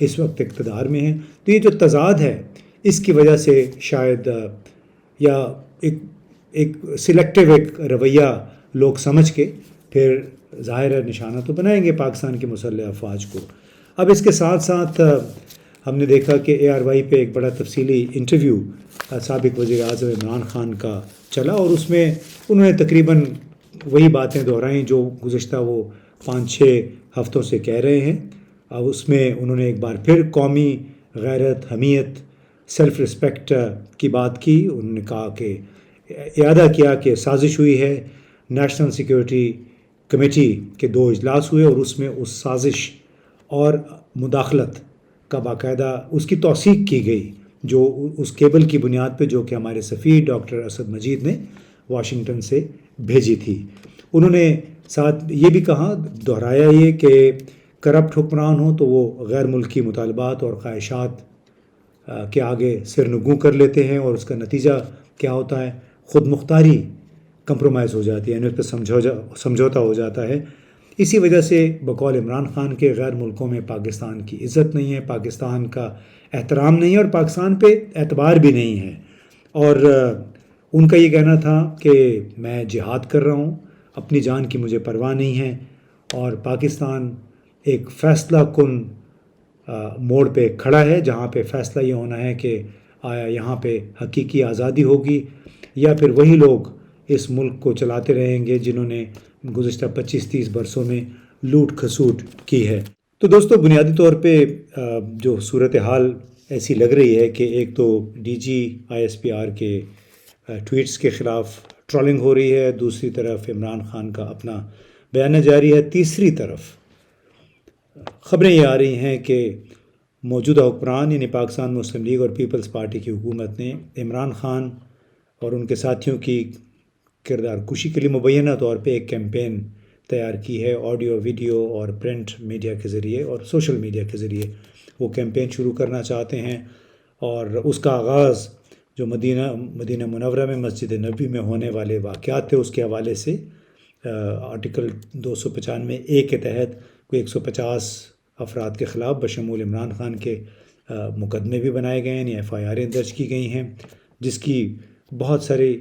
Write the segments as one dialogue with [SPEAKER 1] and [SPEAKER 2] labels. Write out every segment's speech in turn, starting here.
[SPEAKER 1] اس وقت اقتدار میں ہیں. تو یہ جو تضاد ہے اس کی وجہ سے شاید یا ایک سلیکٹیو ایک رویہ لوگ سمجھ کے پھر ظاہر ہے نشانہ تو بنائیں گے پاکستان کی مسلح افواج کو. اب اس کے ساتھ ساتھ ہم نے دیکھا کہ ARY پہ ایک بڑا تفصیلی انٹرویو سابق وزیر اعظم عمران خان کا چلا، اور اس میں انہوں نے تقریباً وہی باتیں دہرائیں جو گزشتہ وہ 5-6 ہفتوں سے کہہ رہے ہیں. اب اس میں انہوں نے ایک بار پھر قومی غیرت، حمیت، سیلف رسپیکٹ کی بات کی. انہوں نے کہا کہ اعادہ کیا کہ سازش ہوئی ہے. نیشنل سیکیورٹی کمیٹی کے 2 اجلاس ہوئے اور اس میں اس سازش اور مداخلت کا باقاعدہ اس کی توثیق کی گئی جو اس کیبل کی بنیاد پہ جو کہ ہمارے سفیر ڈاکٹر اسد مجید نے واشنگٹن سے بھیجی تھی. انہوں نے ساتھ یہ بھی کہا، دہرایا یہ کہ کرپٹ حکمران ہوں تو وہ غیر ملکی مطالبات اور خواہشات کے آگے سرنگوں کر لیتے ہیں، اور اس کا نتیجہ کیا ہوتا ہے؟ خود مختاری کمپرومائز ہو جاتی ہے، یعنی اس پہ سمجھوتا ہو جاتا ہے. اسی وجہ سے بقول عمران خان کے غیر ملکوں میں پاکستان کی عزت نہیں ہے، پاکستان کا احترام نہیں ہے، اور پاکستان پہ اعتبار بھی نہیں ہے. اور ان کا یہ کہنا تھا کہ میں جہاد کر رہا ہوں، اپنی جان کی مجھے پرواہ نہیں ہے، اور پاکستان ایک فیصلہ کن موڑ پہ کھڑا ہے جہاں پہ فیصلہ یہ ہونا ہے کہ آیا یہاں پہ حقیقی آزادی ہوگی یا پھر وہی لوگ اس ملک کو چلاتے رہیں گے جنہوں نے گزشتہ 25-30 برسوں میں لوٹ کھسوٹ کی ہے. تو دوستو، بنیادی طور پہ جو صورتحال ایسی لگ رہی ہے کہ ایک تو DG/ISPR کے ٹویٹس کے خلاف ٹرولنگ ہو رہی ہے، دوسری طرف عمران خان کا اپنا بیانہ جاری ہے، تیسری طرف خبریں یہ آ رہی ہیں کہ موجودہ حکمران یعنی پاکستان مسلم لیگ اور پیپلز پارٹی کی حکومت نے عمران خان اور ان کے ساتھیوں کی کردار کشی کے لیے مبینہ طور پہ ایک کیمپین تیار کی ہے. آڈیو، ویڈیو اور پرنٹ میڈیا کے ذریعے اور سوشل میڈیا کے ذریعے وہ کیمپین شروع کرنا چاہتے ہیں، اور اس کا آغاز جو مدینہ منورہ میں مسجد نبوی میں ہونے والے واقعات تھے اس کے حوالے سے آرٹیکل 295A کے تحت کوئی 150 افراد کے خلاف بشمول عمران خان کے مقدمے بھی بنائے گئے ہیں، یعنی FIR درج کی گئی ہیں، جس کی بہت ساری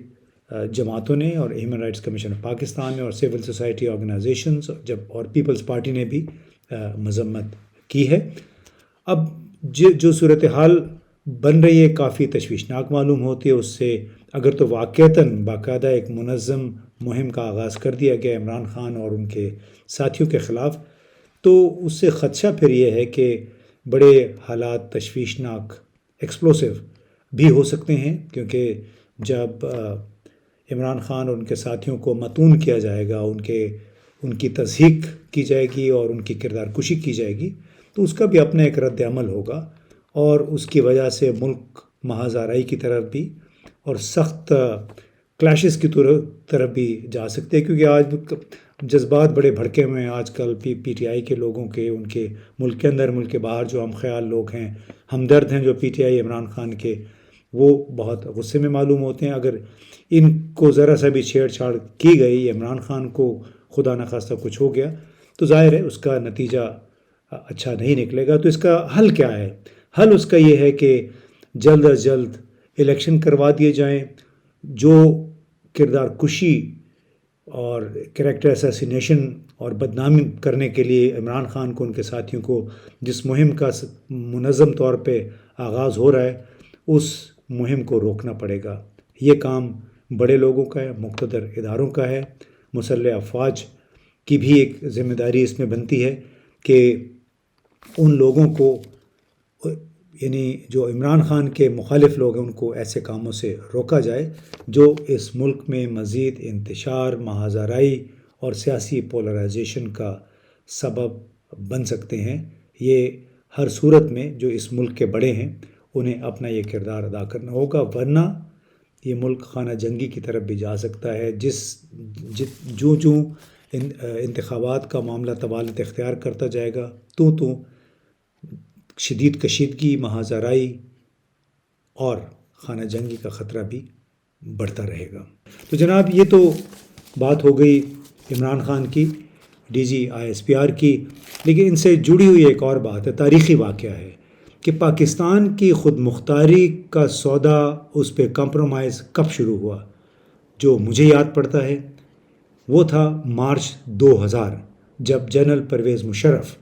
[SPEAKER 1] جماعتوں نے اور human rights commission of Pakistan نے اور سول سوسائٹی آرگنائزیشنز اور پیپلز پارٹی نے بھی مذمت کی ہے. اب جو صورتحال بن رہی ہے کافی تشویشناک معلوم ہوتی ہے. اس سے اگر تو واقعتاً باقاعدہ ایک منظم مہم کا آغاز کر دیا گیا عمران خان اور ان کے ساتھیوں کے خلاف، تو اس سے خدشہ پھر یہ ہے کہ بڑے حالات تشویشناک ایکسپلوسو بھی ہو سکتے ہیں، کیونکہ جب عمران خان اور ان کے ساتھیوں کو متون کیا جائے گا، ان کی تضحیک کی جائے گی اور ان کی کردار کشی کی جائے گی، تو اس کا بھی اپنا ایک رد عمل ہوگا، اور اس کی وجہ سے ملک محاذ آرائی کی طرف بھی اور سخت کلیشز کی طرف بھی جا سکتے ہیں. کیونکہ آج جذبات بڑے بھڑکے ہوئے ہیں آج کل PTI کے لوگوں کے، ان کے ملک کے اندر ملک کے باہر جو ہم خیال لوگ ہیں، ہمدرد ہیں جو PTI عمران خان کے، وہ بہت غصے میں معلوم ہوتے ہیں. اگر ان کو ذرا سا بھی چھیڑ چھاڑ کی گئی، عمران خان کو خدا نخواستہ کچھ ہو گیا، تو ظاہر ہے اس کا نتیجہ اچھا نہیں نکلے گا. تو اس کا حل کیا ہے؟ حل اس کا یہ ہے کہ جلد از جلد الیکشن کروا دیے جائیں. جو کردار کشی اور کریکٹر اسیسینیشن اور بدنامی کرنے کے لیے عمران خان کو، ان کے ساتھیوں کو جس مہم کا منظم طور پہ آغاز ہو رہا ہے، اس مہم کو روکنا پڑے گا. یہ کام بڑے لوگوں کا ہے، مقتدر اداروں کا ہے. مسلح افواج کی بھی ایک ذمہ داری اس میں بنتی ہے کہ ان لوگوں کو، یعنی جو عمران خان کے مخالف لوگ ہیں، ان کو ایسے کاموں سے روکا جائے جو اس ملک میں مزید انتشار، محاذ آرائی اور سیاسی پولرائزیشن کا سبب بن سکتے ہیں. یہ ہر صورت میں جو اس ملک کے بڑے ہیں انہیں اپنا یہ کردار ادا کرنا ہوگا، ورنہ یہ ملک خانہ جنگی کی طرف بھی جا سکتا ہے. جو انتخابات کا معاملہ طوالت اختیار کرتا جائے گا، تو شدید کشیدگی، محاذ آرائی اور خانہ جنگی کا خطرہ بھی بڑھتا رہے گا. تو جناب، یہ تو بات ہو گئی عمران خان کی. DG ISPR کی. لیکن ان سے جڑی ہوئی ایک اور بات ہے، تاریخی واقعہ ہے کہ پاکستان کی خود مختاری کا سودا، اس پہ کمپرومائز کب شروع ہوا. جو مجھے یاد پڑتا ہے وہ تھا مارچ 2000، جب جنرل پرویز مشرف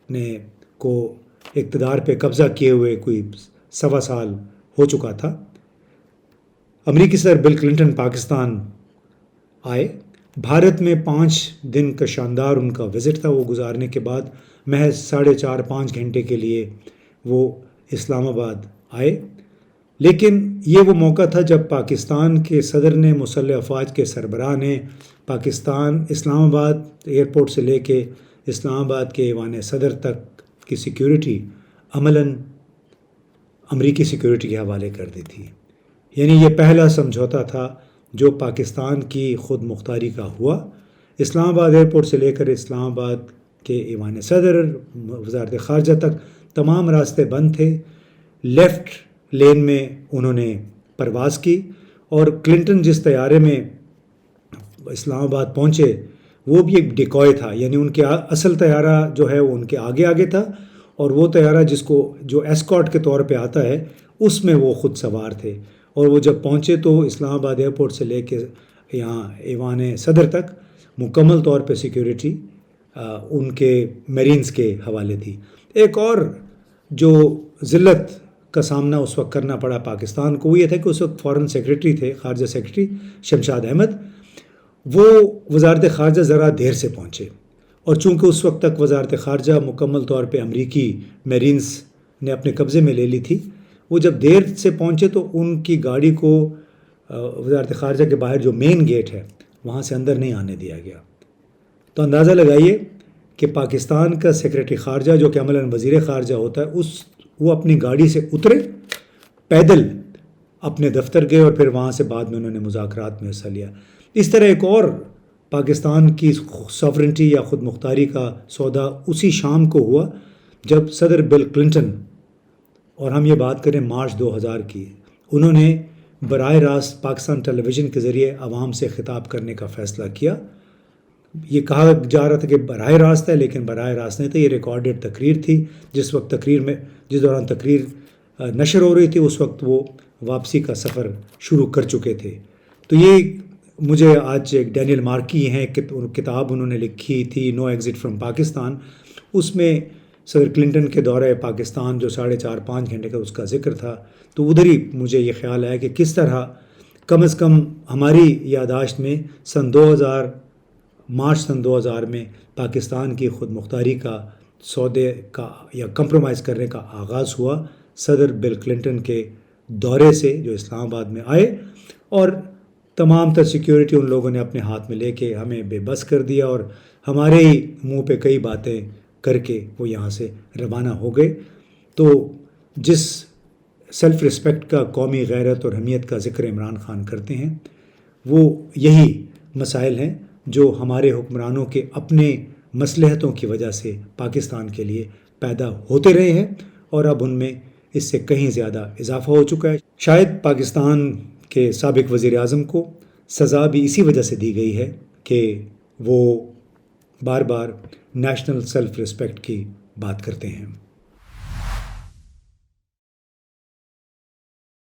[SPEAKER 1] نے کو اقتدار پہ قبضہ کیے ہوئے کوئی 1.25 سال ہو چکا تھا. امریکی صدر بل کلنٹن پاکستان آئے. بھارت میں 5 دن کا شاندار ان کا وزٹ تھا. وہ گزارنے کے بعد محض 4.5 گھنٹے کے لیے وہ اسلام آباد آئے. لیکن یہ وہ موقع تھا جب پاکستان کے صدر نے، مسلح افواج کے سربراہ نے پاکستان اسلام آباد ایئرپورٹ سے لے کے اسلام آباد کے ایوان صدر تک کی سیکیورٹی عملاً امریکی سیکیورٹی کے حوالے کر دی تھی. یعنی یہ پہلا سمجھوتا تھا جو پاکستان کی خود مختاری کا ہوا. اسلام آباد ایئرپورٹ سے لے کر اسلام آباد کے ایوان صدر، وزارت خارجہ تک تمام راستے بند تھے. لیفٹ لین میں انہوں نے پرواز کی، اور کلنٹن جس طیارے میں اسلام آباد پہنچے وہ بھی ایک ڈیکوئے تھا. یعنی ان کے اصل طیارہ جو ہے وہ ان کے آگے آگے تھا، اور وہ طیارہ جو ایسکارٹ کے طور پہ آتا ہے اس میں وہ خود سوار تھے. اور وہ جب پہنچے تو اسلام آباد ایئرپورٹ سے لے کے یہاں ایوان صدر تک مکمل طور پہ سیکیورٹی ان کے میرینز کے حوالے تھی. ایک اور جو ذلت کا سامنا اس وقت کرنا پڑا پاکستان کو، وہ یہ تھا کہ اس وقت فارن سیکریٹری تھے، خارجہ سیکریٹری شمشاد احمد. وہ وزارت خارجہ ذرا دیر سے پہنچے، اور چونکہ اس وقت تک وزارت خارجہ مکمل طور پہ امریکی میرینز نے اپنے قبضے میں لے لی تھی، وہ جب دیر سے پہنچے تو ان کی گاڑی کو وزارت خارجہ کے باہر جو مین گیٹ ہے وہاں سے اندر نہیں آنے دیا گیا. تو اندازہ لگائیے کہ پاکستان کا سیکریٹری خارجہ جو کہ عملاً وزیر خارجہ ہوتا ہے، وہ اپنی گاڑی سے اترے، پیدل اپنے دفتر گئے، اور پھر وہاں سے بعد میں انہوں نے مذاکرات میں حصہ لیا. اس طرح ایک اور پاکستان کی سوورنٹی یا خود مختاری کا سودا اسی شام کو ہوا جب صدر بل کلنٹن، اور ہم یہ بات کریں مارچ 2000 کی، انہوں نے براہ راست پاکستان ٹیلی ویژن کے ذریعے عوام سے خطاب کرنے کا فیصلہ کیا. یہ کہا جا رہا تھا کہ براہ راست ہے، لیکن براہ راست نہیں تھا، یہ ریکارڈڈ تقریر تھی. جس دوران تقریر نشر ہو رہی تھی اس وقت وہ واپسی کا سفر شروع کر چکے تھے. تو یہ مجھے آج ایک ڈینیل مارکی ہیں کتاب انہوں نے لکھی تھی، نو ایگزٹ فرام پاکستان. اس میں صدر کلنٹن کے دورہ پاکستان جو 4.5 گھنٹے کا اس کا ذکر تھا، تو ادھر ہی مجھے یہ خیال آیا کہ کس طرح کم از کم ہماری یادداشت میں مارچ سن 2000 میں پاکستان کی خود مختاری کا سودے کا یا کمپرومائز کرنے کا آغاز ہوا صدر بل کلنٹن کے دورے سے، جو اسلام آباد میں آئے، اور تمام تر سیکیورٹی ان لوگوں نے اپنے ہاتھ میں لے کے ہمیں بے بس کر دیا، اور ہمارے ہی منہ پہ کئی باتیں کر کے وہ یہاں سے روانہ ہو گئے. تو جس سیلف رسپیکٹ کا، قومی غیرت اور حمیت کا ذکر عمران خان کرتے ہیں، وہ یہی مسائل ہیں جو ہمارے حکمرانوں کے اپنے مصلحتوں کی وجہ سے پاکستان کے لیے پیدا ہوتے رہے ہیں، اور اب ان میں اس سے کہیں زیادہ اضافہ ہو چکا ہے. شاید پاکستان کے سابق وزیر اعظم کو سزا بھی اسی وجہ سے دی گئی ہے کہ وہ بار بار نیشنل سیلف رسپیکٹ کی بات کرتے ہیں.